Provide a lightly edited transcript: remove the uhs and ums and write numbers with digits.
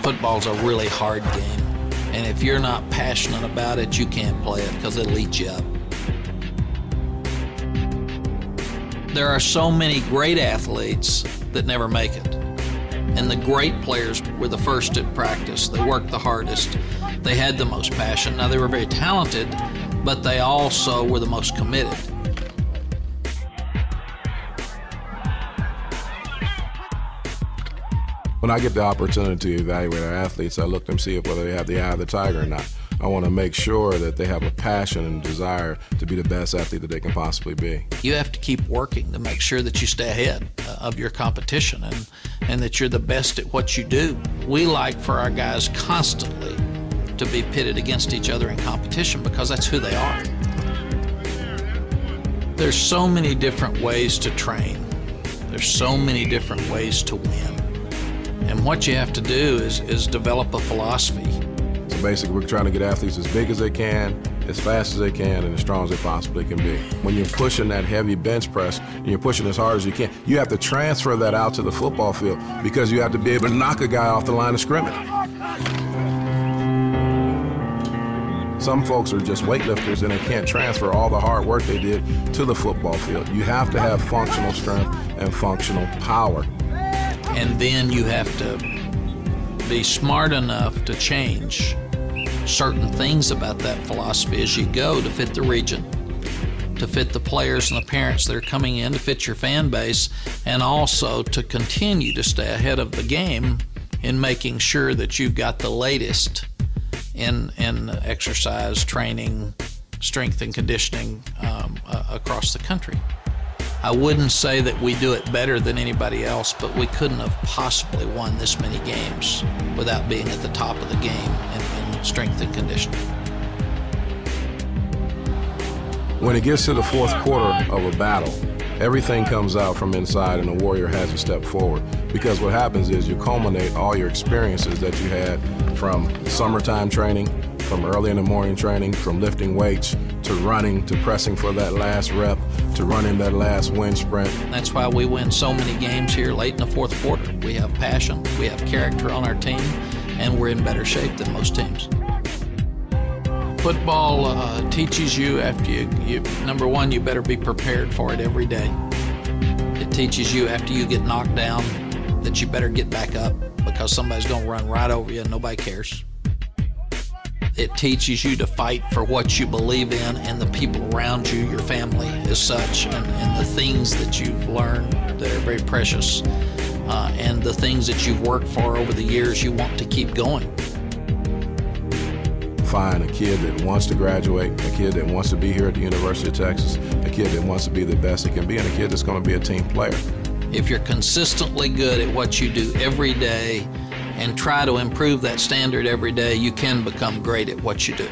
Football's a really hard game, and if you're not passionate about it, you can't play it because it'll eat you up. There are so many great athletes that never make it. And the great players were the first at practice. They worked the hardest. They had the most passion. Now, they were very talented, but they also were the most committed. When I get the opportunity to evaluate our athletes, I look to see whether they have the eye of the tiger or not. I want to make sure that they have a passion and desire to be the best athlete that they can possibly be. You have to keep working to make sure that you stay ahead of your competition and that you're the best at what you do. We like for our guys constantly to be pitted against each other in competition because that's who they are. There's so many different ways to train. There's so many different ways to win. And what you have to do is develop a philosophy. So basically, we're trying to get athletes as big as they can, as fast as they can, and as strong as they possibly can be. When you're pushing that heavy bench press, and you're pushing as hard as you can, you have to transfer that out to the football field because you have to be able to knock a guy off the line of scrimmage. Some folks are just weightlifters and they can't transfer all the hard work they did to the football field. You have to have functional strength and functional power. And then you have to be smart enough to change certain things about that philosophy as you go to fit the region, to fit the players and the parents that are coming in, to fit your fan base, and also to continue to stay ahead of the game in making sure that you've got the latest in exercise, training, strength and conditioning across the country. I wouldn't say that we do it better than anybody else, but we couldn't have possibly won this many games without being at the top of the game in strength and conditioning. When it gets to the fourth quarter of a battle, everything comes out from inside and the warrior has to step forward. Because what happens is you culminate all your experiences that you had from summertime training, from early in the morning training, from lifting weights, to running, to pressing for that last rep, to running that last wind sprint. That's why we win so many games here late in the fourth quarter. We have passion, we have character on our team, and we're in better shape than most teams. Football teaches you after you, number one, you better be prepared for it every day. It teaches you after you get knocked down that you better get back up because somebody's going to run right over you and nobody cares. It teaches you to fight for what you believe in and the people around you, your family as such, and the things that you've learned that are very precious, and the things that you've worked for over the years you want to keep going. Find a kid that wants to graduate, a kid that wants to be here at the University of Texas, a kid that wants to be the best he can be, and a kid that's going to be a team player. If you're consistently good at what you do every day and try to improve that standard every day, you can become great at what you do.